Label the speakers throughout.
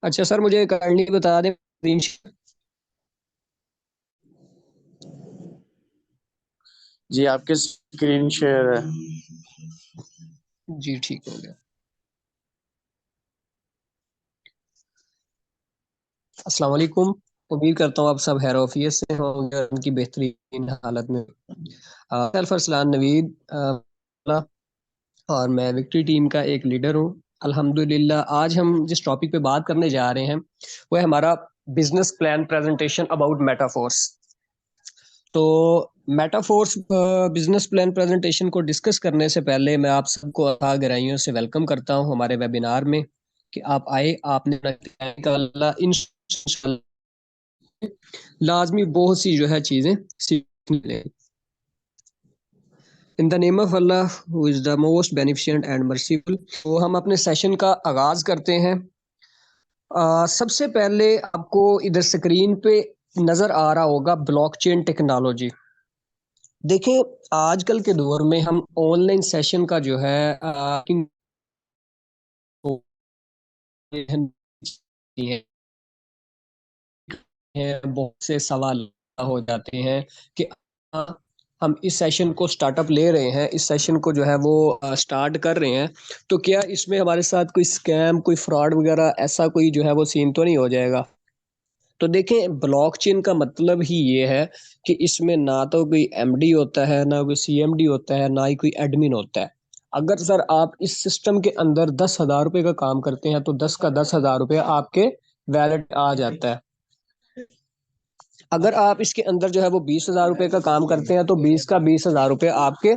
Speaker 1: अच्छा सर, मुझे काइंडली बता दें स्क्रीन शेयर।
Speaker 2: जी आपके स्क्रीन शेयर है।
Speaker 1: जी ठीक हो गया। अस्सलाम वालेकुम। उम्मीद करता हूँ आप सब खैर ऑफियत से होंगे, उनकी बेहतरीन हालत में। सेल्फ अरसलान नवीद, और मैं विक्ट्री टीम का एक लीडर हूँ। अल्हम्दुलिल्लाह आज हम जिस टॉपिक पे बात करने जा रहे हैं वो है हमारा business plan presentation about Metaforce. तो मेटाफोर्स बिजनेस प्लान प्रेजेंटेशन को डिस्कस करने से पहले मैं आप सबको अथाह गहराइयों से वेलकम करता हूं हमारे वेबिनार में कि आप आए, आपने इंशाल्लाह लाजमी बहुत सी जो है चीजें सीखने मिलें। In the name of Allah who is the most beneficent and merciful. तो हम अपने सेशन का आगाज करते हैं। सबसे पहले आपको इधर स्क्रीन पे नजर आ रहा होगा ब्लॉकचेन टेक्नोलॉजी। देखिए, आजकल के दौर में हम ऑनलाइन सेशन का जो है बहुत से सवाल हो जाते हैं कि हम इस सेशन को स्टार्टअप ले रहे हैं, इस सेशन को जो है वो स्टार्ट कर रहे हैं, तो क्या इसमें हमारे साथ कोई स्कैम, कोई फ्रॉड वगैरह ऐसा कोई जो है वो सीन तो नहीं हो जाएगा। तो देखें, ब्लॉकचेन का मतलब ही ये है कि इसमें ना तो कोई एमडी होता है, ना कोई सीएमडी होता है, ना ही कोई एडमिन होता है। अगर सर आप इस सिस्टम के अंदर 10,000 रुपए का काम करते हैं तो 10 का 10,000 रुपया आपके वैलेट आ जाता है। अगर आप इसके अंदर जो है वो 20,000 रुपए का काम करते हैं तो 20 का 20,000 रुपया आपके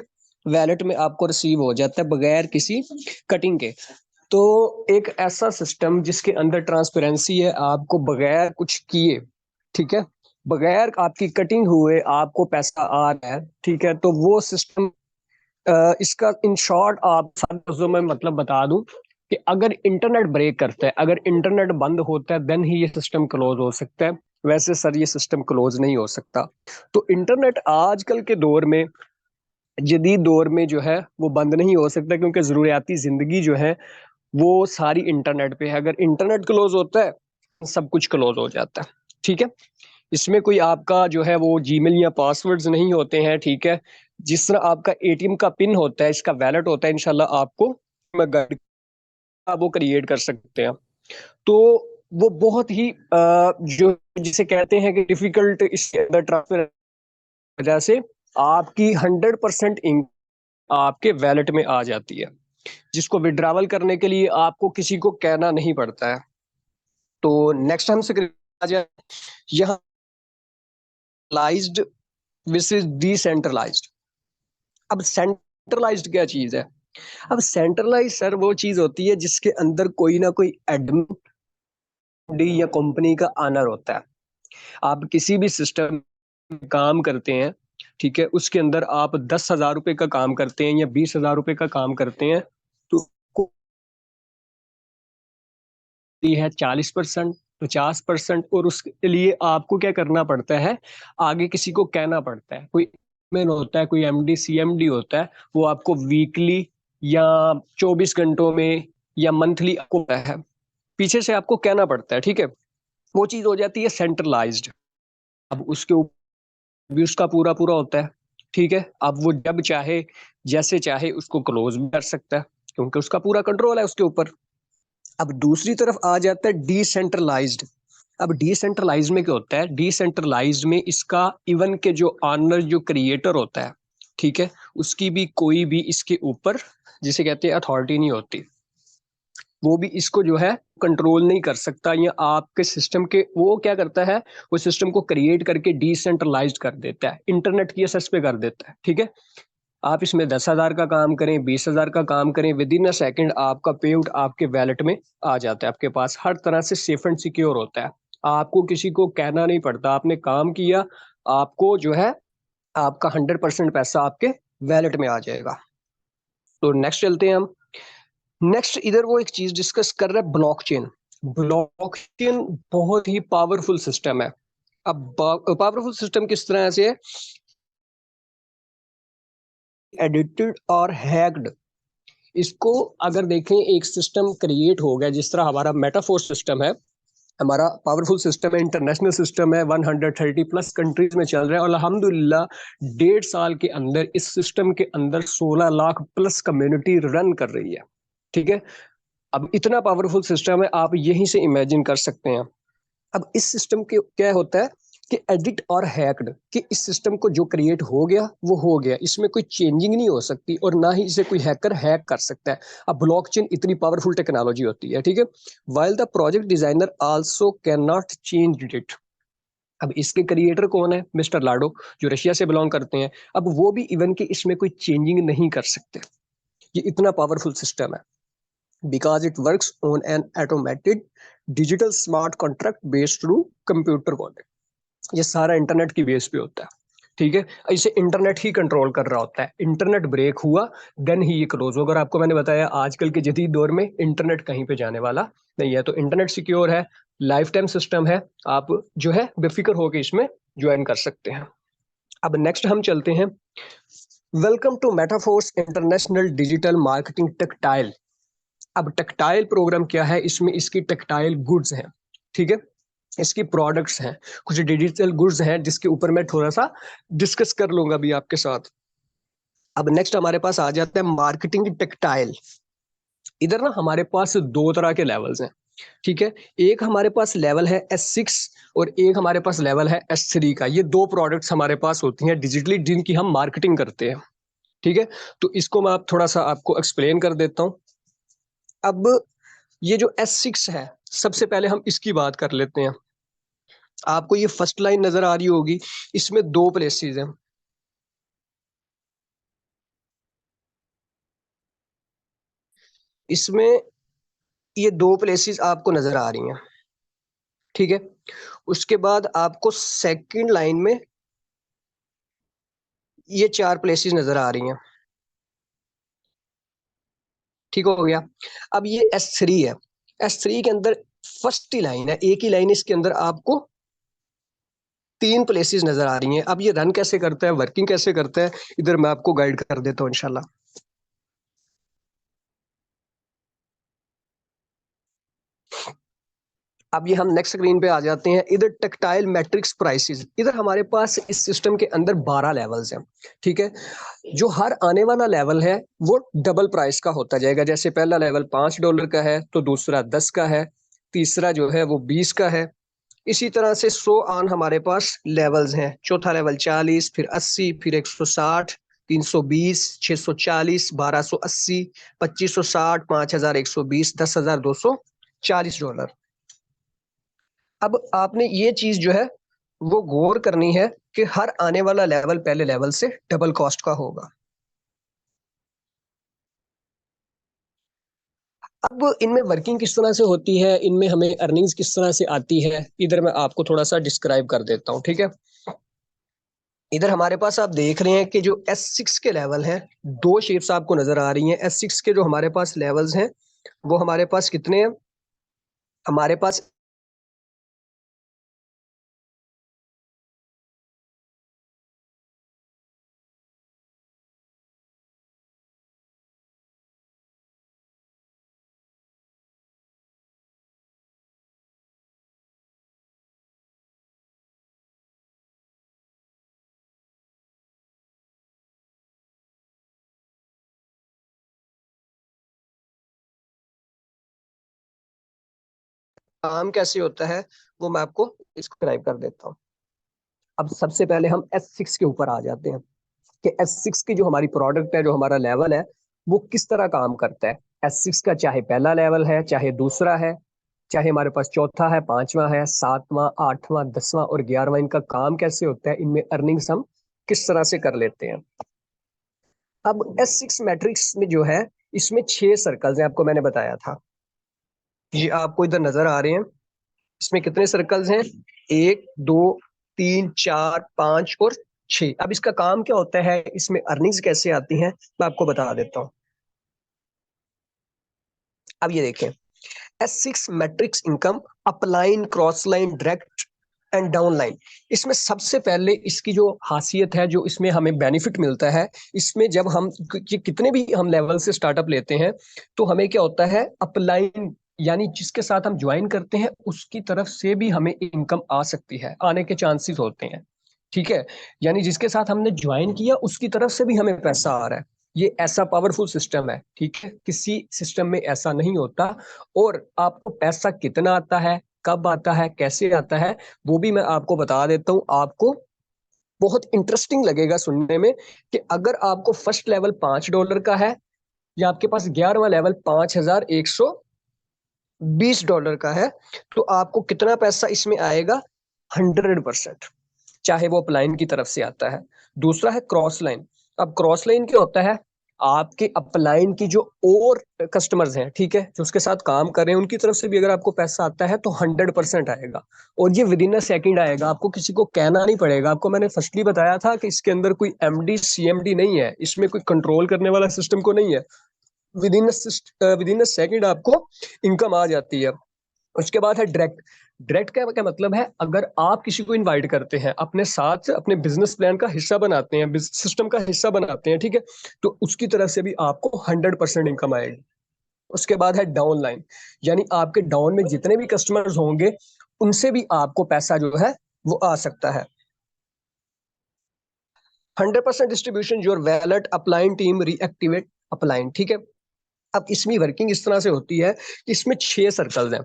Speaker 1: वैलेट में आपको रिसीव हो जाता है बगैर किसी कटिंग के। तो एक ऐसा सिस्टम जिसके अंदर ट्रांसपेरेंसी है, आपको बगैर कुछ किए, ठीक है, बगैर आपकी कटिंग हुए आपको पैसा आ रहा है, ठीक है, तो वो सिस्टम इसका इन शॉर्ट आप सारे लफ्जों में मतलब बता दूं कि अगर इंटरनेट ब्रेक करता है, अगर इंटरनेट बंद होता है, देन ही ये सिस्टम क्लोज हो सकता है। वैसे सर ये सिस्टम क्लोज नहीं हो सकता। तो इंटरनेट आजकल के दौर में, जदीद दौर में जो है वो बंद नहीं हो सकता, क्योंकि जरूरियाती जिंदगी जो है वो सारी इंटरनेट पे है। अगर इंटरनेट क्लोज होता है सब कुछ क्लोज हो जाता है, ठीक है। इसमें कोई आपका जो है वो जीमेल या पासवर्ड्स नहीं होते हैं, ठीक है। जिस तरह आपका एटीएम का पिन होता है, इसका वैलेट होता है, इंशाल्लाह आपको मैं गाइड वो क्रिएट कर सकते हैं। तो वो बहुत ही जो जिसे कहते हैं कि डिफिकल्ट इसके अंदर ट्रांसफर वजह से आपकी 100% इंक आपके वैलेट में आ जाती है, जिसको विड्रॉवल करने के लिए आपको किसी को कहना नहीं पड़ता है। तो नेक्स्ट हम स्क्रीन आ जाए। यहाँ लाइज्ड विसेस डिसेंट्रलाइज्ड। अब सेंट्रलाइज्ड क्या चीज है? अब सेंट्रलाइज सर वो चीज होती है जिसके अंदर कोई ना कोई एडमिन या कंपनी का ऑनर होता है। आप किसी भी सिस्टम में काम करते हैं, ठीक है, उसके अंदर आप 10,000 रुपए का काम करते हैं या 20,000 रुपए का काम करते हैं, तो है 40%, 50%, और उसके लिए आपको क्या करना पड़ता है, आगे किसी को कहना पड़ता है। कोई मैन होता है, कोई एमडी सीएमडी होता है, वो आपको वीकली या 24 घंटों में या मंथली आपको है, पीछे से आपको कहना पड़ता है, ठीक है। वो चीज हो जाती है सेंट्रलाइज्ड। अब उसके ऊपर भी उसका पूरा पूरा होता है, ठीक है। अब वो जब चाहे जैसे चाहे उसको क्लोज भी कर सकता है, क्योंकि उसका पूरा कंट्रोल है उसके ऊपर। अब दूसरी तरफ आ जाता है डिसेंट्रलाइज्ड। अब डिसेंट्रलाइज्ड में क्या होता है? डिसेंट्रलाइज्ड में इसका इवन के जो ऑनर, जो क्रिएटर होता है, ठीक है, उसकी भी कोई भी इसके ऊपर जिसे कहते हैं अथॉरिटी नहीं होती। वो भी इसको जो है कंट्रोल नहीं कर सकता, या आपके सिस्टम के वो क्या करता है, वो सिस्टम को क्रिएट करके डिसेंट्रलाइज्ड कर देता है, इंटरनेट की एसेस पे कर देता है, ठीक है। आप इसमें 10,000 का काम करें, 20,000 का काम करें, विद इन अ सेकेंड आपका पेआउट आपके वैलेट में आ जाता है। आपके पास हर तरह से सेफ एंड सिक्योर होता है। आपको किसी को कहना नहीं पड़ता, आपने काम किया, आपको जो है आपका 100% पैसा आपके वैलेट में आ जाएगा। तो नेक्स्ट चलते हैं हम। नेक्स्ट इधर वो एक चीज डिस्कस कर रहे हैं, ब्लॉकचेन। ब्लॉकचेन बहुत ही पावरफुल सिस्टम है। अब पावरफुल सिस्टम किस तरह से है? एडिटेड और हैक्ड। इसको अगर देखें, एक सिस्टम क्रिएट हो गया जिस तरह हमारा मेटाफोर सिस्टम है, हमारा पावरफुल सिस्टम है, इंटरनेशनल सिस्टम है, 130 प्लस कंट्रीज में चल रहा है और अल्हम्दुलिल्लाह 1.5 साल के अंदर इस सिस्टम के अंदर 16 लाख प्लस कम्युनिटी रन कर रही है। ठीक है, अब इतना पावरफुल सिस्टम है, आप यहीं से इमेजिन कर सकते हैं। अब इस सिस्टम के क्या होता है कि एडिट और हैक्ड, कि इस सिस्टम को जो क्रिएट हो गया वो हो गया, इसमें कोई चेंजिंग नहीं हो सकती और ना ही इसे कोई हैकर हैक कर सकता है। अब ब्लॉकचेन इतनी पावरफुल टेक्नोलॉजी होती है, ठीक है। While the project designer also can not change it. अब इसके क्रिएटर कौन है? मिस्टर लाडो, जो रशिया से बिलोंग करते हैं। अब वो भी इवन कि इसमें कोई चेंजिंग नहीं कर सकते। ये इतना पावरफुल सिस्टम है because it works on an automated digital smart contract based through computer wallet। ये सारा इंटरनेट की बेस पे होता है, ठीक है। इसे इंटरनेट ही कंट्रोल कर रहा होता है। इंटरनेट ब्रेक हुआ देन ही ये क्लोज होगा। और आपको मैंने बताया आजकल के जदीद दौर में इंटरनेट कहीं पे जाने वाला नहीं है, तो इंटरनेट सिक्योर है, लाइफ टाइम सिस्टम है, आप जो है बेफिक्र होकर इसमें ज्वाइन कर सकते हैं। अब नेक्स्ट हम चलते हैं, welcome to Metaforce international digital marketing tactile. अब टेक्टाइल प्रोग्राम क्या है? इसमें इसकी टेक्टाइल गुड्स हैं, ठीक है, इसकी प्रोडक्ट्स हैं, कुछ डिजिटल गुड्स हैं जिसके ऊपर मैं थोड़ा सा डिस्कस कर लूंगा अभी आपके साथ। अब नेक्स्ट हमारे पास आ जाता है मार्केटिंग टेक्टाइल। इधर ना हमारे पास दो तरह के लेवल्स हैं, ठीक है। एक हमारे पास लेवल है S6 और एक हमारे पास लेवल है S3 का। ये दो प्रोडक्ट्स हमारे पास होती हैं डिजिटली जिनकी हम मार्केटिंग करते हैं, ठीक है। तो इसको मैं आप थोड़ा सा आपको एक्सप्लेन कर देता हूँ। अब ये जो S6 है, सबसे पहले हम इसकी बात कर लेते हैं। आपको ये फर्स्ट लाइन नजर आ रही होगी, इसमें दो प्लेसेस हैं। इसमें ये दो प्लेसेस आपको नजर आ रही हैं, ठीक है। उसके बाद आपको सेकंड लाइन में ये चार प्लेसेस नजर आ रही हैं, ठीक हो गया। अब ये S3 है, S3 के अंदर फर्स्ट ही लाइन है, एक ही लाइन, इसके अंदर आपको तीन प्लेसेस नजर आ रही हैं। अब ये रन कैसे करता है, वर्किंग कैसे करता है, इधर मैं आपको गाइड कर देता हूँ इंशाल्लाह। अब ये हम नेक्स्ट स्क्रीन पे आ जाते हैं। इधर टेक्टाइल मैट्रिक्स प्राइसेस, इधर हमारे पास इस सिस्टम के अंदर 12 लेवल्स हैं, ठीक है। जो हर आने वाला लेवल है वो डबल प्राइस का होता जाएगा। जैसे पहला लेवल $5 का है तो दूसरा 10 का है, तीसरा जो है वो 20 का है। इसी तरह से 100 आन हमारे पास लेवल्स हैं। चौथा लेवल 40, फिर 80, फिर 160, 320, 640, 1280, 2560, 5120, $10,240। अब आपने ये चीज जो है वो गौर करनी है कि हर आने वाला लेवल पहले लेवल से डबल कॉस्ट का होगा। अब इनमें वर्किंग किस तरह से होती है, इनमें हमें अर्निंग्स किस तरह से आती है, इधर मैं आपको थोड़ा सा डिस्क्राइब कर देता हूँ, ठीक है। इधर हमारे पास आप देख रहे हैं कि जो S6 के लेवल हैं, दो शेप्स आपको नजर आ रही हैं। S6 के जो हमारे पास लेवल्स हैं वो हमारे पास कितने हैं? हमारे पास काम कैसे होता है वो मैं आपको डिस्क्राइब कर देता हूँ। अब सबसे पहले हम S6 के ऊपर आ जाते हैं कि S6 की जो हमारी प्रोडक्ट है, जो हमारा लेवल है, वो किस तरह काम करता है। S6 का चाहे पहला लेवल है, चाहे दूसरा है, चाहे हमारे पास चौथा है, पांचवा है, सातवां, आठवां, 10वां और 11वां, इनका काम कैसे होता है, इनमें अर्निंग्स हम किस तरह से कर लेते हैं। अब S6 मैट्रिक्स में जो है, इसमें 6 सर्कल्स हैं, आपको मैंने बताया था। ये आपको इधर नजर आ रहे हैं। इसमें कितने सर्कल्स हैं? 1, 2, 3, 4, 5 और 6। अब इसका काम क्या होता है, इसमें अर्निंग्स कैसे आती हैं, मैं आपको बता देता हूँ। अब ये देखें, S6 matrix income, upline, cross line, direct and down line. इसमें सबसे पहले इसकी जो खासियत है, जो इसमें हमें बेनिफिट मिलता है, इसमें जब हम कितने भी हम लेवल से स्टार्टअप लेते हैं तो हमें क्या होता है, अपलाइन यानी जिसके साथ हम ज्वाइन करते हैं उसकी तरफ से भी हमें इनकम आ सकती है, आने के चांसेस होते हैं। ठीक है, यानी जिसके साथ हमने ज्वाइन किया उसकी तरफ से भी हमें पैसा आ रहा है। ये ऐसा पावरफुल सिस्टम है, ठीक है, किसी सिस्टम में ऐसा नहीं होता। और आपको पैसा कितना आता है, कब आता है, कैसे आता है, वो भी मैं आपको बता देता हूँ। आपको बहुत इंटरेस्टिंग लगेगा सुनने में कि अगर आपको फर्स्ट लेवल $5 का है या आपके पास 11वां लेवल $5,120 का है, तो आपको कितना पैसा इसमें आएगा? 100%, चाहे वो अपलाइन की तरफ से आता है। दूसरा है क्रॉस लाइन। अब क्रॉस लाइन क्या होता है? आपके अपलाइन की जो और कस्टमर्स हैं, ठीक है, जो उसके साथ काम कर रहे हैं, उनकी तरफ से भी अगर आपको पैसा आता है तो 100% आएगा। और ये विद इन अ सेकेंड आएगा, आपको किसी को कहना नहीं पड़ेगा। आपको मैंने फर्स्टली बताया था कि इसके अंदर कोई एमडी सीएमडी नहीं है, इसमें कोई कंट्रोल करने वाला सिस्टम को नहीं है। विद इन अ सेकेंड आपको इनकम आ जाती है। उसके बाद है डायरेक्ट। डायरेक्ट का क्या मतलब है? अगर आप किसी को इनवाइट करते हैं अपने साथ, अपने बिजनेस प्लान का हिस्सा बनाते हैं, सिस्टम का हिस्सा बनाते हैं, ठीक है, तो उसकी तरफ से भी आपको 100% इनकम आएगी। उसके बाद है डाउन लाइन, यानी आपके डाउन में जितने भी कस्टमर्स होंगे उनसे भी आपको पैसा जो है वो आ सकता है। 100% distribution your wallet upline team reactivate upline, ठीक है। अब इसमें वर्किंग इस तरह से होती है कि इसमें 6 सर्कल्स हैं।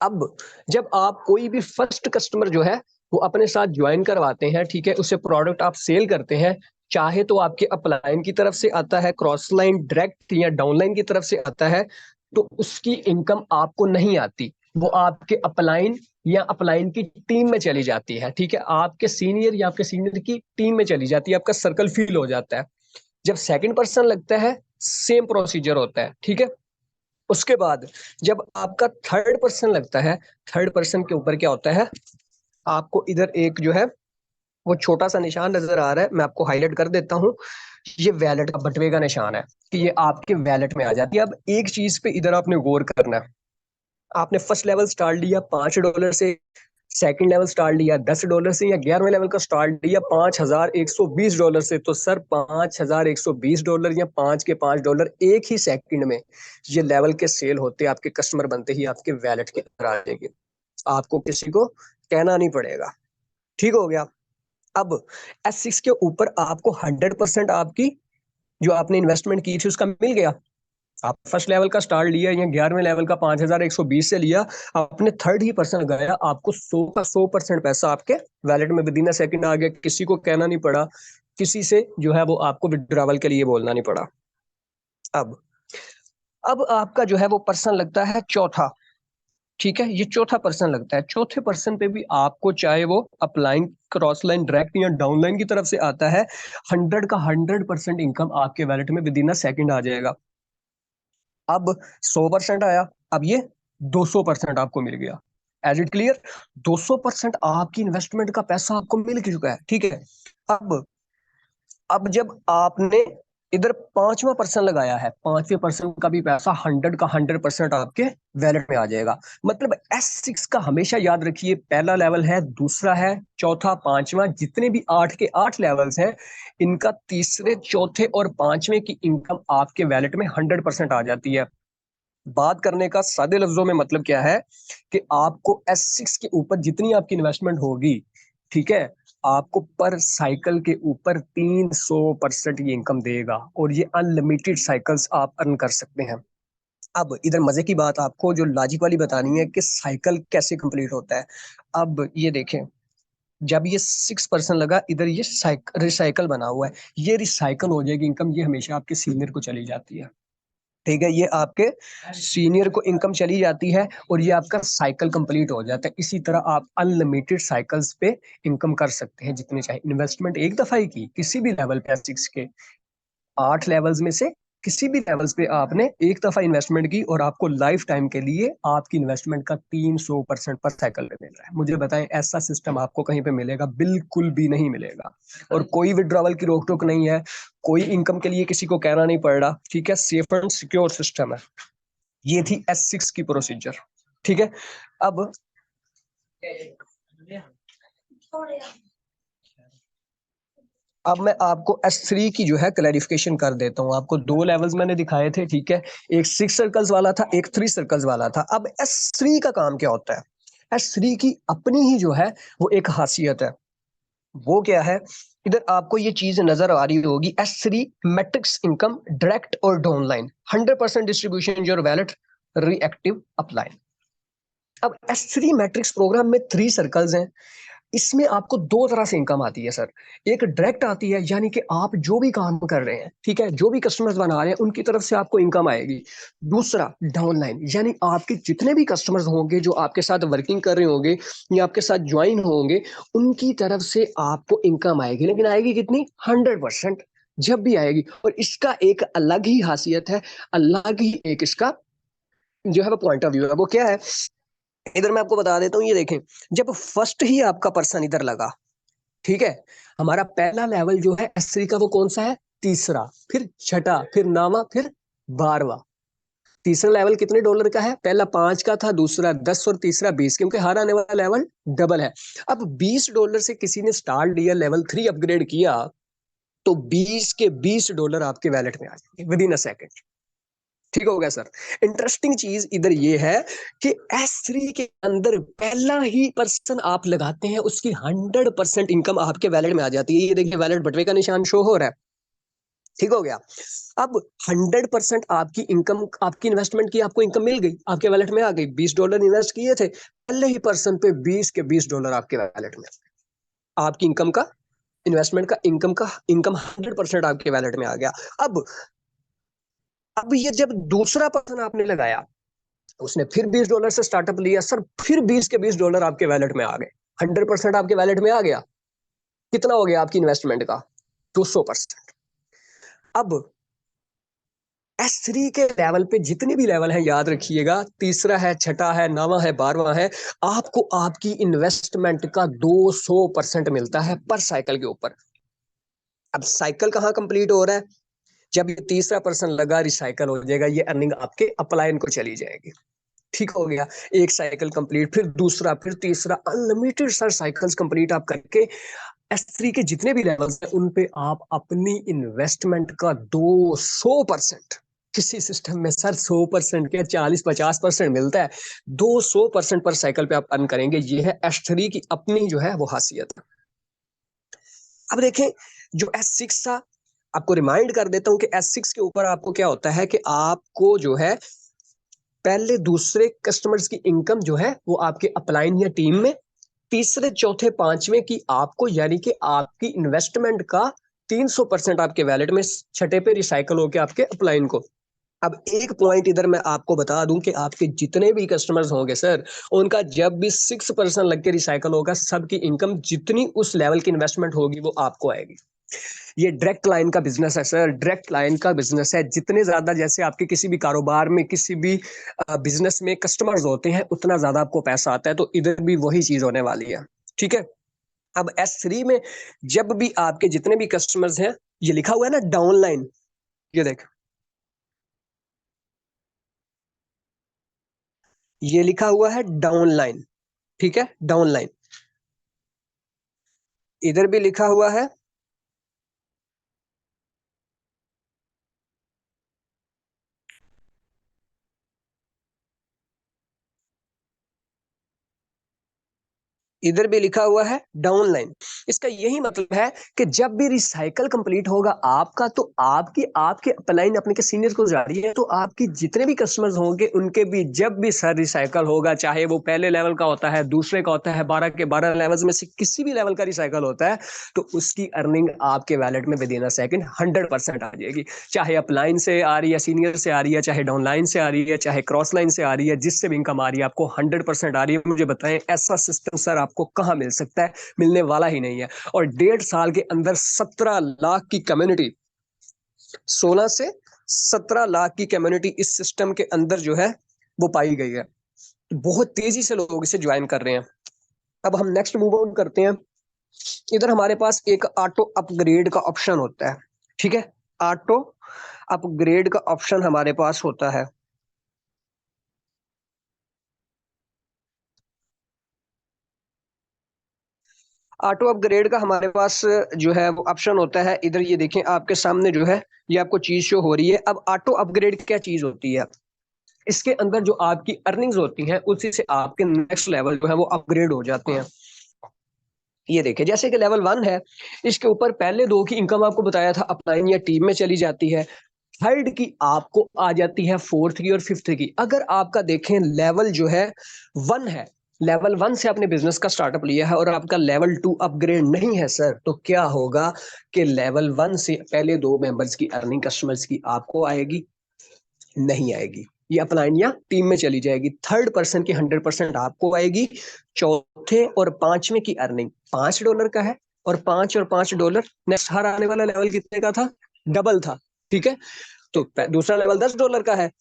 Speaker 1: अब जब आप कोई भी फर्स्ट कस्टमर जो है वो अपने साथ ज्वाइन करवाते हैं, ठीक है, उसे प्रोडक्ट आप सेल करते हैं, चाहे तो आपके अपलाइन की तरफ से आता है, क्रॉस लाइन, डायरेक्ट या डाउनलाइन की तरफ से आता है, तो उसकी इनकम आपको नहीं आती। वो आपके अपलाइन या अपलाइन की टीम में चली जाती है, ठीक है, आपके सीनियर या आपके सीनियर की टीम में चली जाती है, आपका सर्कल फिल हो जाता है। जब सेकंड पर्सन लगता है सेम प्रोसीजर होता है, ठीक है। उसके बाद जब आपका थर्ड पर्सन लगता है, थर्ड पर्सन के ऊपर क्या होता है? आपको इधर एक जो है वो छोटा सा निशान नजर आ रहा है, मैं आपको हाईलाइट कर देता हूँ। ये वैलेट का बटवे का निशान है कि ये आपके वैलेट में आ जाती है। अब एक चीज पे इधर आपने गौर करना है। आपने फर्स्ट लेवल स्टार्ट लिया $5 से, सेकंड लेवल स्टार्ट लिया $10 से, या 11वें लेवल का स्टार्ट लिया $5,120 से, तो सर $5,120 या 5 के $5 एक ही सेकंड में ये लेवल के सेल होते, आपके कस्टमर बनते ही आपके वैलेट के अंदर आ जाएंगे। आपको किसी को कहना नहीं पड़ेगा। ठीक हो गया। अब S6 के ऊपर आपको 100% आपकी जो आपने इन्वेस्टमेंट की थी उसका मिल गया। आप फर्स्ट लेवल का स्टार्ट लिया या 11वें लेवल का 5,120 से लिया, आपने थर्ड ही पर्सन लगाया, आपको 100% पैसा आपके वैलेट में विद इन अ सेकंड आ गया। किसी को कहना नहीं पड़ा, किसी से जो है वो आपको विड्रॉवल के लिए बोलना नहीं पड़ा। अब आपका जो है वो पर्सन लगता है चौथा, ठीक है, ये चौथा पर्सन लगता है। चौथे पर्सन पे भी आपको, चाहे वो अपलाइन, क्रॉस लाइन, डायरेक्ट या डाउन लाइन की तरफ से आता है, 100 का 100% इनकम आपके वैलेट में विद इन अ सेकंड आ जाएगा। अब 100% आया, अब ये 200% आपको मिल गया। As it clear? 200% आपकी इन्वेस्टमेंट का पैसा आपको मिल चुका है, ठीक है। अब जब आपने इधर पांचवा पर्सन लगाया है, पांचवें पर्सन का भी पैसा 100 का 100% आपके वैलेट में आ जाएगा। मतलब S6 का हमेशा याद रखिए, पहला लेवल है, दूसरा है, चौथा, पांचवा, जितने भी 8 के 8 लेवल्स हैं, इनका तीसरे, चौथे और पांचवें की इनकम आपके वैलेट में 100% आ जाती है। बात करने का सादे लफ्जों में मतलब क्या है कि आपको S6 के ऊपर जितनी आपकी इन्वेस्टमेंट होगी, ठीक है, आपको पर साइकिल के ऊपर 300% ये इनकम देगा, और ये अनलिमिटेड साइकिल्स आप अर्न कर सकते हैं। अब इधर मजे की बात आपको जो लॉजिक वाली बतानी है कि साइकिल कैसे कंप्लीट होता है। अब ये देखें, जब ये 6% लगा, इधर ये रिसाइकल बना हुआ है, ये रिसाइकल हो जाएगी इनकम, ये हमेशा आपके सीनियर को चली जाती है, ठीक है, ये आपके सीनियर को इनकम चली जाती है और ये आपका साइकिल कंप्लीट हो जाता है। इसी तरह आप अनलिमिटेड साइकिल्स पे इनकम कर सकते हैं जितने चाहे। इन्वेस्टमेंट एक दफा ही की किसी भी लेवल पे, 6 के 8 लेवल्स में से किसी भी लेवल्स पे आपने एक दफा इन्वेस्टमेंट की और आपको लाइफ टाइम के लिए आपकी इन्वेस्टमेंट का 300% पर साइकिल पे मिल रहा है। मुझे बताएं, ऐसा सिस्टम आपको कहीं पे मिलेगा? बिल्कुल भी नहीं मिलेगा। और कोई विड्रॉवल की रोक टोक नहीं है, कोई इनकम के लिए किसी को कहना नहीं पड़ रहा, ठीक है, सेफ एंड सिक्योर सिस्टम है। ये थी S6 की प्रोसीजर, ठीक है। अब अब मैं आपको S3 की जो है क्लैरिफिकेशन कर देता हूँ। आपको दो लेवल्स मैंने दिखाए थे, ठीक है, एक 6 सर्कल्स वाला था, एक 3 सर्कल्स वाला था। अब S3 का काम क्या होता है? S3 की अपनी ही जो है वो एक खासियत है। वो क्या है? इधर आपको ये चीज नजर आ रही होगी, S3 मैट्रिक्स इनकम डायरेक्ट और downline 100% distribution your wallet reactive upline. अब S3 मैट्रिक्स प्रोग्राम में 3 सर्कल्स हैं। इसमें आपको दो तरह से इनकम आती है सर। एक डायरेक्ट आती है, यानी कि आप जो भी काम कर रहे हैं, ठीक है, जो भी कस्टमर्स बना रहे हैं उनकी तरफ से आपको इनकम आएगी। दूसरा डाउनलाइन, यानी आपके जितने भी कस्टमर्स होंगे जो आपके साथ वर्किंग कर रहे होंगे या आपके साथ ज्वाइन होंगे, उनकी तरफ से आपको इनकम आएगी, लेकिन आएगी कितनी? 100% जब भी आएगी। और इसका एक अलग ही खासियत है, अलग ही एक इसका जो है वो पॉइंट ऑफ व्यू है। वो क्या है, इधर मैं आपको बता देता हूँ। ये देखें, जब फर्स्ट ही आपका पर्सन इधर लगा, ठीक है, हमारा पहला लेवल जो है S3 का वो कौन सा है? तीसरा, फिर छठा, फिर नामा, फिर 12वां। तीसरा लेवल कितने डॉलर का है? पहला 5 का था, दूसरा 10 और तीसरा 20, क्योंकि हर आने वाला लेवल डबल है। अब $20 से किसी ने स्टार्ट लिया, लेवल 3 अपग्रेड किया, तो 20 के $20 आपके वैलेट में आ जाएंगे विद इन अ सेकेंड। ठीक हो गया सर। इंटरेस्टिंग चीज इधर ये है कि S3 के अंदर पहला ही पर्सन आप लगाते हैं, उसकी 100% इनकम आपके वैलेट में आ जाती है। ये देखिए वैलेट बटवे का निशान शो हो रहा है। ठीक हो गया। अब 100% आपकी इनकम, आपकी इन्वेस्टमेंट की आपको इनकम मिल गई, आपके वैलेट में आ गई। $20 इन्वेस्ट किए थे, पहले ही पर्सन पे 20 के $20 आपके वैलेट में, आपकी इनकम का, इन्वेस्टमेंट का, इनकम 100% आपके वैलेट में आ गया। अब ये जब दूसरा पर्सन आपने लगाया, उसने फिर $20 से स्टार्टअप लिया सर, फिर 20 के $20 आपके वैलेट में आ गए। 100% आपके वैलेट में आ गया। कितना हो गया आपकी इन्वेस्टमेंट का? 200%। अब S3 के लेवल पे जितने भी लेवल हैं याद रखिएगा, तीसरा है, छठा है, नवा है, 12वां है, आपको आपकी इन्वेस्टमेंट का 200% मिलता है पर साइकिल के ऊपर। अब साइकिल कहाँ कंप्लीट हो रहा है? जब ये तीसरा पर्सन लगा, रिसाइकल हो जाएगा, ये अर्निंग आपके अपलाइन को चली जाएगी। ठीक हो गया। एक साइकिल कंप्लीट, फिर दूसरा, फिर तीसरा, अनलिमिटेड सर साइकिल्स कंप्लीट आप करके S3 के जितने भी लेवल्स हैं उन पे आप अपनी इन्वेस्टमेंट का 200%, किसी सिस्टम में सर 100% के 40-50% मिलता है, 200% पर साइकिल पे आप अर्न करेंगे। ये है S3 की अपनी जो है वो खासियत। अब देखें जो S6 था, आपको रिमाइंड कर देता हूं कि S6 के ऊपर आपको क्या होता है कि आपको जो है पहले दूसरे कस्टमर्स की इनकम जो है वो आपके अपलाइन या टीम में, तीसरे चौथे पांचवें की आपको, यानी कि आपकी इन्वेस्टमेंट का 300% आपके वैलेट में, छठे पे रिसाइकल होकर आपके अपलाइन को। अब एक पॉइंट इधर मैं आपको बता दूं कि आपके जितने भी कस्टमर्स होंगे सर, उनका जब भी 6% लग के रिसाइकल होगा, सबकी इनकम जितनी उस लेवल की इन्वेस्टमेंट होगी वो आपको आएगी। ये डायरेक्ट लाइन का बिजनेस है सर, डायरेक्ट लाइन का बिजनेस है। जितने ज्यादा, जैसे आपके किसी भी कारोबार में, किसी भी बिजनेस में कस्टमर्स होते हैं, उतना ज्यादा आपको पैसा आता है। तो इधर भी वही चीज होने वाली है। ठीक है। अब S3 में जब भी आपके जितने भी कस्टमर्स हैं, ये लिखा हुआ है ना डाउनलाइन, ये देख, ये लिखा हुआ है डाउनलाइन। ठीक है, डाउनलाइन, इधर भी लिखा हुआ है। इधर भी लिखा हुआ है डाउनलाइन। इसका यही मतलब है कि जब भी रिसाइकल कंप्लीट होगा आपका, तो आपकी आपके अपलाइन अपने के सीनियर को जा रही है, तो आपकी जितने भी कस्टमर्स होंगे उनके भी जब भी सर रिसाइकल होगा, चाहे वो पहले लेवल का होता है, दूसरे का होता है, 12 के 12 लेवल्स में से किसी भी लेवल का रिसाइकल होता है, तो उसकी अर्निंग आपके वैलेट में विद इन अ सेकंड 100% आ जाएगी। चाहे अपलाइन से आ रही है, सीनियर से आ रही है, चाहे डाउनलाइन से आ रही है, चाहे क्रॉस लाइन से आ रही है, जिससे भी इनकम आ रही है आपको 100% आ रही है। मुझे बताएं ऐसा सिस्टम सर आपको कहां मिल सकता है? मिलने वाला ही नहीं है। और 1.5 साल के अंदर 17 लाख की कम्युनिटी, 16 से 17 लाख की कम्युनिटी इस सिस्टम के अंदर जो है वो पाई गई है। बहुत तेजी से लोग इसे ज्वाइन कर रहे हैं। अब हम नेक्स्ट मूव ऑन करते हैं। इधर हमारे पास एक ऑटो अपग्रेड का ऑप्शन होता है। ठीक है, ऑटो अपग्रेड का ऑप्शन हमारे पास होता है। ऑटो अपग्रेड का हमारे पास जो है वो ऑप्शन होता है, इधर ये देखें आपके सामने जो है ये आपको चीज शो हो रही है। अब ऑटो अपग्रेड क्या चीज होती है, इसके अंदर जो आपकी अर्निंग्स होती हैं उसी से आपके नेक्स्ट लेवल जो है वो अपग्रेड हो जाते हैं। ये देखिए जैसे कि लेवल 1 है, इसके ऊपर पहले 2 की इनकम आपको बताया था अपलाइन या टीम में चली जाती है, थर्ड की आपको आ जाती है, फोर्थ की और फिफ्थ की। अगर आपका देखें लेवल जो है 1 है, लेवल 1 से आपने बिजनेस का स्टार्टअप लिया है और आपका लेवल 2 अपग्रेड नहीं है सर, तो क्या होगा कि लेवल 1 से पहले 2 मेंबर्स की अर्निंग कस्टमर्स की आपको आएगी, नहीं आएगी, ये अपलाइन या टीम में चली जाएगी। थर्ड पर्सन की 100% आपको आएगी। चौथे और पांचवें की अर्निंग $5 का है, और $5 नेक्स्ट हर आने वाला लेवल कितने का था, डबल था, ठीक है। तो दूसरा लेवल $10 का है,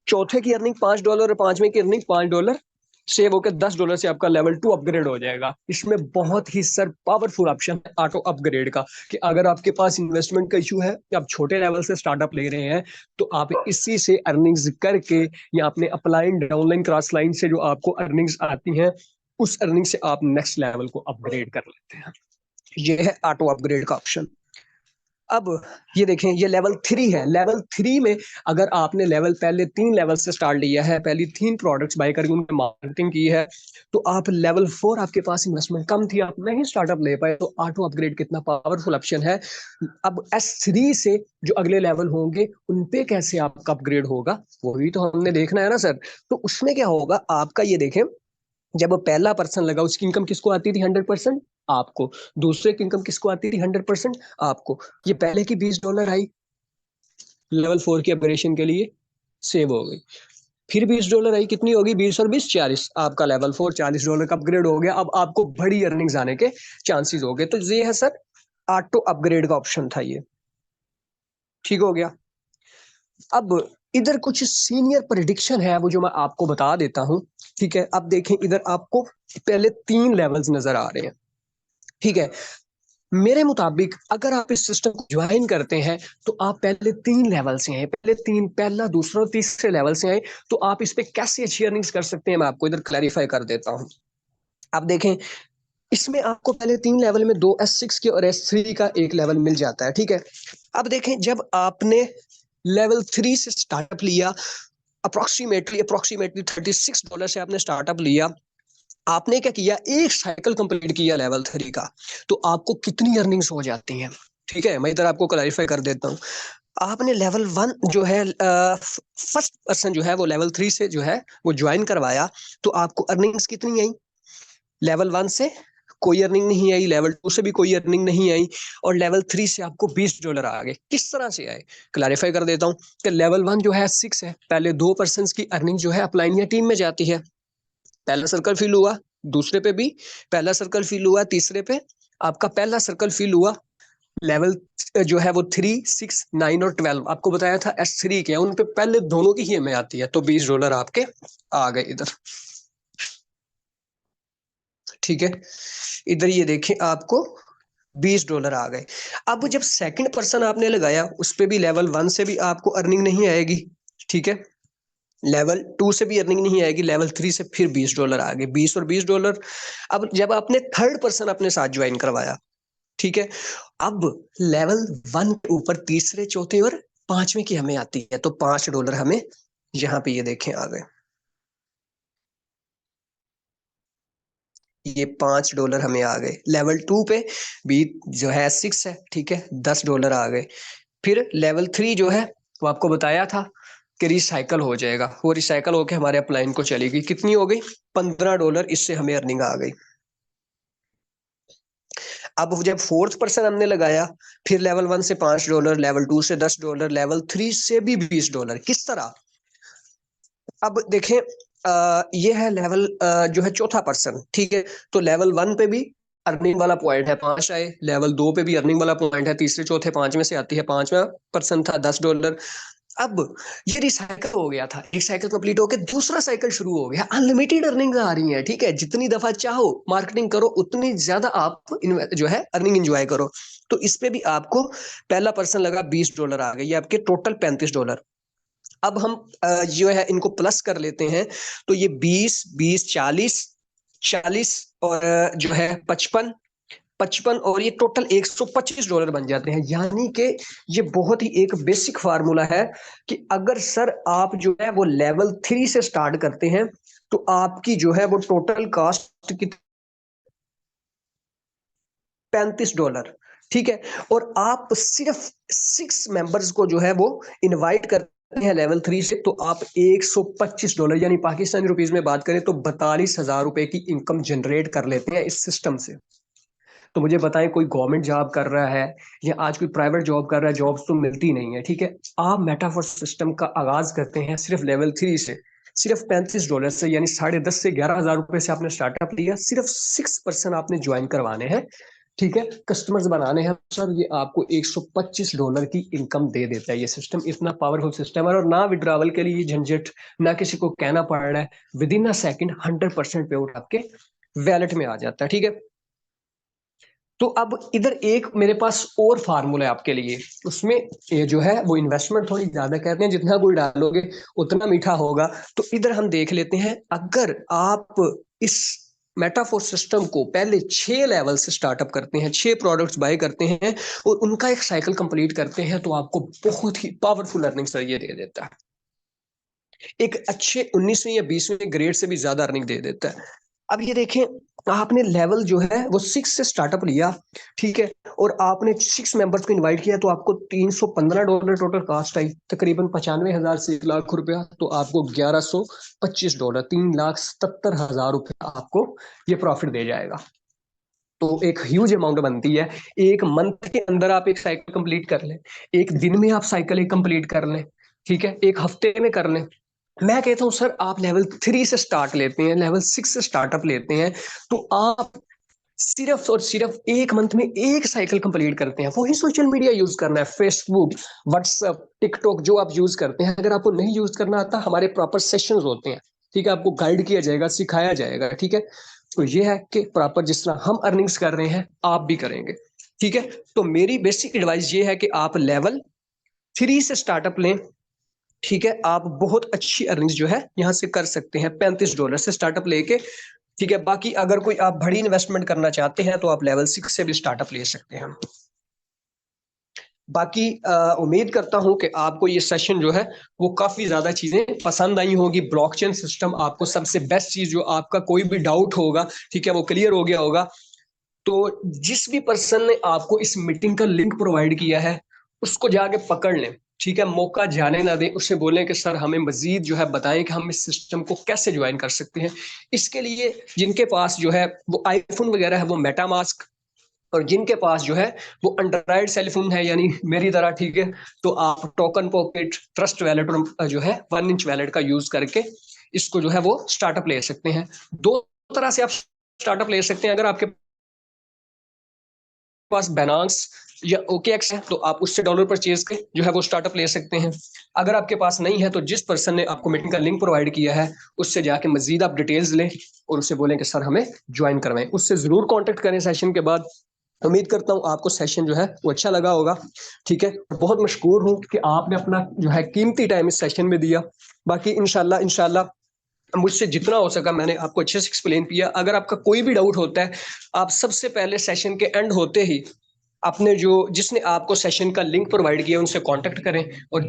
Speaker 1: चौथे की अर्निंग $5 और पांचवें की अर्निंग $5 सेव होकर $10 से आपका लेवल 2 अपग्रेड हो जाएगा। इसमें बहुत ही सर पावरफुल ऑप्शन है ऑटो अपग्रेड का, कि अगर आपके पास इन्वेस्टमेंट का इशू है या आप छोटे लेवल से स्टार्टअप ले रहे हैं, तो आप इसी से अर्निंग्स करके या अपने अपलाइन डाउनलाइन क्रॉस लाइन से जो आपको अर्निंग्स आती हैं, उस अर्निंग से आप नेक्स्ट लेवल को अपग्रेड कर लेते हैं। ये है ऑटो अपग्रेड का ऑप्शन। अब ये देखें ये लेवल 3 है। लेवल 3 में अगर आपने लेवल पहले 3 लेवल से स्टार्ट लिया है, पहली 3 प्रोडक्ट्स बाय करके उनकी मार्केटिंग की है, तो आप लेवल 4 आपके पास इन्वेस्टमेंट कम थी, आप नहीं स्टार्टअप ले पाए, तो ऑटो अपग्रेड कितना पावरफुल ऑप्शन है। अब S3 से जो अगले लेवल होंगे उन पे कैसे आपका अपग्रेड होगा, वही तो हमने देखना है ना सर। तो उसमें क्या होगा आपका, ये देखें जब पहला पर्सन लगा उसकी इनकम किसको आती थी, 100% आपको। दूसरे की इनकम किसको आती थी, 100% आपको। ये पहले की $20 आई, लेवल 4 की अपग्रेडेशन के लिए सेव हो गई। फिर $20 आई, कितनी होगी, 20 और 20 40, आपका लेवल 4 $40 का अपग्रेड हो गया। अब आपको बड़ी अर्निंग्स आने के चांसेस हो गए। तो ये है सर ऑटो अपग्रेड का ऑप्शन था ये, ठीक हो गया। अब इधर कुछ सीनियर प्रेडिक्शन है वो जो मैं आपको बता देता हूं, ठीक है। अब देखें इधर आपको पहले 3 लेवल्स नजर आ रहे हैं, ठीक है। मेरे मुताबिक अगर आप इस सिस्टम को ज्वाइन करते हैं तो आप पहले 3 लेवल से आए, पहला दूसरा और तीसरे लेवल से आए, तो आप इस पे कैसे अच्छी अर्निंग्स कर सकते हैं मैं आपको इधर क्लैरिफाई कर देता हूं। आप देखें इसमें आपको पहले 3 लेवल में 2 S6 के और S3 का एक लेवल मिल जाता है, ठीक है। अब देखें जब आपने लेवल 3 से स्टार्टअप लिया, अप्रोक्सीमेटली $36 से आपने स्टार्टअप लिया, आपने क्या किया, एक साइकिल कंप्लीट किया लेवल 3 का, तो आपको कितनी अर्निंग्स हो जाती हैं, ठीक है। मैं इधर आपको क्लैरिफाई कर देता हूँ। आपने लेवल 1 जो है फर्स्ट पर्सन जो है वो लेवल 3 से जो है वो ज्वाइन करवाया, तो आपको अर्निंग्स कितनी आई, लेवल 1 से कोई अर्निंग नहीं आई, लेवल 2 से भी कोई अर्निंग नहीं आई, और लेवल 3 से आपको $20 आ गए। किस तरह से आए, क्लैरिफाई कर देता हूँ कि लेवल 1 जो है 6 है, पहले 2 पर्सन की अर्निंग जो है अपलाइन या टीम में जाती है, पहला सर्कल फिल हुआ, दूसरे पे भी पहला सर्कल फिल हुआ, तीसरे पे आपका पहला सर्कल फिल हुआ। लेवल जो है वो 3, 6, 9 और 12 आपको बताया था S3 के, उन पे पहले दोनों की ही हमें आती है, तो $20 आपके आ गए इधर, ठीक है। इधर ये देखें आपको $20 आ गए। अब जब सेकंड पर्सन आपने लगाया उस पे भी लेवल 1 से भी आपको अर्निंग नहीं आएगी, ठीक है। लेवल 2 से भी अर्निंग नहीं आएगी, लेवल 3 से फिर $20 आ गए, 20 और $20। अब जब आपने थर्ड पर्सन अपने साथ ज्वाइन करवाया, ठीक है, अब लेवल 1 के ऊपर तीसरे चौथे और पांचवें की हमें आती है, तो $5 हमें यहाँ पे ये देखें आ गए, ये $5 हमें आ गए। लेवल 2 पे भी जो है 6 है, ठीक है, $10 आ गए। फिर लेवल 3 जो है वो आपको बताया था कि रिसाइकल हो जाएगा, वो रिसाइकल होकर हमारे अपलाइन को चलेगी, कितनी हो गई, $15, इससे हमें अर्निंग आ गई। अब जब फोर्थ पर्सन हमने लगाया, फिर लेवल 1 से $5, लेवल 2 से $10, लेवल 3 से भी $20। किस तरह, अब देखें ये है लेवल जो है चौथा पर्सन, ठीक है। तो लेवल 1 पे भी अर्निंग वाला पॉइंट है, 5 आए, लेवल 2 पे भी अर्निंग वाला पॉइंट है, तीसरे चौथे पांचवें से आती है, पांचवा पर्सन था $10। अब ये रिसाइकल हो गया था, एक साइकिल कंप्लीट होकर दूसरा साइकिल शुरू हो गया, अनलिमिटेड अर्निंग आ रही है, ठीक है। जितनी दफा चाहो मार्केटिंग करो, उतनी ज्यादा आप जो है अर्निंग एंजॉय करो। तो इस पे भी आपको पहला पर्सन लगा, $20 आ गए, ये आपके टोटल $35। अब हम जो है इनको प्लस कर लेते हैं, तो ये 20, 20, 40, 40 और जो है 55, 55 और ये टोटल $125 बन जाते हैं। यानी कि ये बहुत ही एक बेसिक फार्मूला है कि अगर सर आप जो है वो लेवल 3 से स्टार्ट करते हैं तो आपकी जो है वो टोटल कॉस्ट की $35, ठीक है। और आप सिर्फ 6 मेंबर्स को जो है वो इनवाइट करते हैं लेवल 3 से, तो आप $125 यानी पाकिस्तानी रुपीज में बात करें तो 42,000 रुपए की इनकम जनरेट कर लेते हैं इस सिस्टम से। तो मुझे बताएं, कोई गवर्नमेंट जॉब कर रहा है या आज कोई प्राइवेट जॉब कर रहा है, जॉब्स तो मिलती नहीं है, ठीक है। आप मेटाफोर्स सिस्टम का आगाज करते हैं सिर्फ लेवल 3 से, सिर्फ $35 से, यानी 10,500 से 11,000 रुपए से आपने स्टार्टअप लिया, सिर्फ 6% आपने ज्वाइन करवाने हैं, ठीक है, कस्टमर्स बनाने हैं सर। ये आपको $125 की इनकम दे देता है ये सिस्टम। इतना पावरफुल सिस्टम है, और ना विड्रॉवल के लिए झंझट, ना किसी को कहना पड़ रहा है। विद इन अ सेकेंड 100% पे आउट आपके वैलेट में आ जाता है, ठीक है। तो अब इधर एक मेरे पास और फार्मूला है आपके लिए, उसमें ये जो है वो इन्वेस्टमेंट थोड़ी ज्यादा कहते हैं, जितना कोई डालोगे उतना मीठा होगा। तो इधर हम देख लेते हैं, अगर आप इस मेटाफोर सिस्टम को पहले 6 लेवल से स्टार्टअप करते हैं, 6 प्रोडक्ट्स बाय करते हैं और उनका एक साइकिल कंप्लीट करते हैं, तो आपको बहुत ही पावरफुल अर्निंग सर ये दे देता है। एक अच्छे 19वें या 20वें ग्रेड से भी ज्यादा अर्निंग दे देता है। अब ये देखें, आपने लेवल जो है वो 6 से स्टार्टअप लिया, ठीक है, और आपने 6 मेंबर्स को इनवाइट किया, तो आपको $315 टोटल कॉस्ट आई, तकरीबन 95,000 से 1 लाख रुपया, तो आपको $1125, $3,77,000 आपको ये प्रॉफिट दे जाएगा। तो एक ह्यूज अमाउंट बनती है। एक मंथ के अंदर आप एक साइकिल कंप्लीट कर लें, एक दिन में आप साइकिल एक कंप्लीट कर लें, ठीक है, एक हफ्ते में कर लें। मैं कहता हूं सर आप लेवल 3 से स्टार्ट लेते हैं, लेवल 6 से स्टार्टअप लेते हैं, तो आप सिर्फ और सिर्फ एक मंथ में एक साइकिल कंप्लीट करते हैं। वही सोशल मीडिया यूज करना है, फेसबुक, व्हाट्सएप, टिकटॉक जो आप यूज करते हैं, अगर आपको नहीं यूज करना आता, हमारे प्रॉपर सेशंस होते हैं, ठीक है, आपको गाइड किया जाएगा, सिखाया जाएगा, ठीक है। तो ये है कि प्रॉपर जिस तरह हम अर्निंग्स कर रहे हैं आप भी करेंगे, ठीक है। तो मेरी बेसिक एडवाइस ये है कि आप लेवल 3 से स्टार्टअप लें, ठीक है। आप बहुत अच्छी अर्निंग्स जो है यहाँ से कर सकते हैं $35 से स्टार्टअप लेके, ठीक है। बाकी अगर कोई आप बड़ी इन्वेस्टमेंट करना चाहते हैं तो आप लेवल 6 से भी स्टार्टअप ले सकते हैं। बाकी उम्मीद करता हूं कि आपको ये सेशन जो है वो काफी ज्यादा चीजें पसंद आई होगी। ब्लॉकचेन सिस्टम आपको सबसे बेस्ट चीज, जो आपका कोई भी डाउट होगा, ठीक है, वो क्लियर हो गया होगा। तो जिस भी पर्सन ने आपको इस मीटिंग का लिंक प्रोवाइड किया है उसको जाके पकड़ लें, ठीक है, मौका जाने ना दें। उससे बोलें कि सर हमें मजीद जो है बताएं कि हम इस सिस्टम को कैसे ज्वाइन कर सकते हैं। इसके लिए जिनके पास जो है वो आईफोन वगैरह है वो मेटामास्क, और जिनके पास जो है वो एंड्रॉइड सेलफोन है यानी मेरी तरह, ठीक है, तो आप टोकन पॉकेट, ट्रस्ट वैलेट और जो है 1 इंच वैलेट का यूज करके इसको जो है वो स्टार्टअप ले सकते हैं। दो तरह से आप स्टार्टअप ले सकते हैं। अगर आपके पास बैनांस या OKX है तो आप उससे डॉलर परचेज के जो है वो स्टार्टअप ले सकते हैं। अगर आपके पास नहीं है तो जिस पर्सन ने आपको मीटिंग का लिंक प्रोवाइड किया है उससे जाके मजीद आप डिटेल्स लें और उससे बोलें कि सर हमें ज्वाइन करवाएं। उससे जरूर कांटेक्ट करें सेशन के बाद। उम्मीद करता हूं आपको सेशन जो है वो अच्छा लगा होगा, ठीक है। बहुत मशहूर हूं कि आपने अपना जो है कीमती टाइम इस सेशन में दिया। बाकी इंशाल्लाह इंशाल्लाह मुझसे जितना हो सका मैंने आपको अच्छे से एक्सप्लेन किया। अगर आपका कोई भी डाउट होता है, आप सबसे पहले सेशन के एंड होते ही अपने जो जिसने आपको सेशन का लिंक प्रोवाइड किया उनसे कांटेक्ट करें, और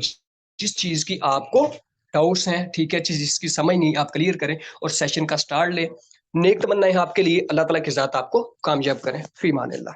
Speaker 1: जिस चीज की आपको डाउट्स हैं, ठीक है, जिसकी समझ नहीं आप क्लियर करें और सेशन का स्टार्ट लें। नेक तमन्ना है आपके लिए, अल्लाह ताला की जात आपको कामयाब करें। फी मान अल्लाह।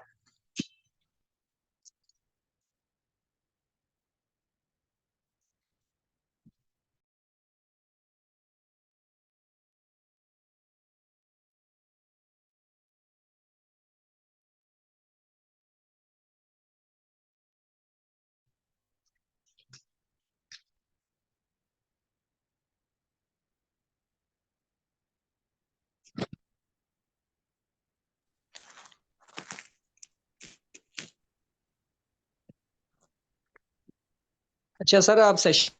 Speaker 1: अच्छा सर, आप सेशन